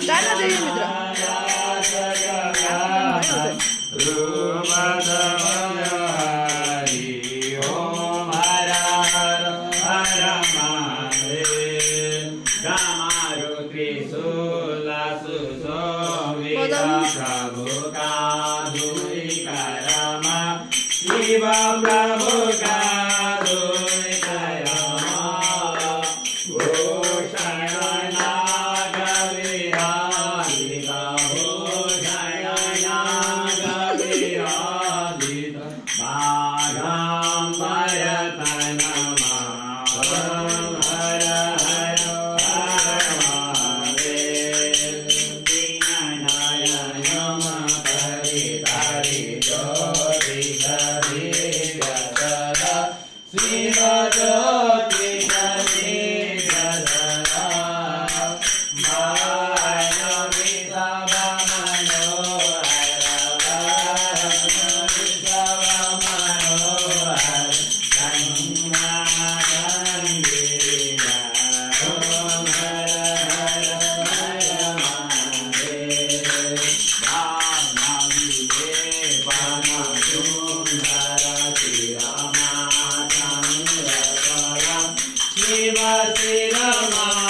channel ಮಿತ್ರ प्रभु का दुई करमा शिव प्रभु का दुई करमा भूषण नाग विराजिता भूषण नाग विराजिता बाघांबर तनमा हर हर हर महादेव दीननायनम परिधारी ज्योति शरीर सदा शिव ज्योति शरीर सदा मानवी सब मनोहर मानवी सब मनोहर गंगा ओम हर हर हर महादेव भावनाविदे पाना सुंदर शिरमा चंद्रकला शिव शिरमा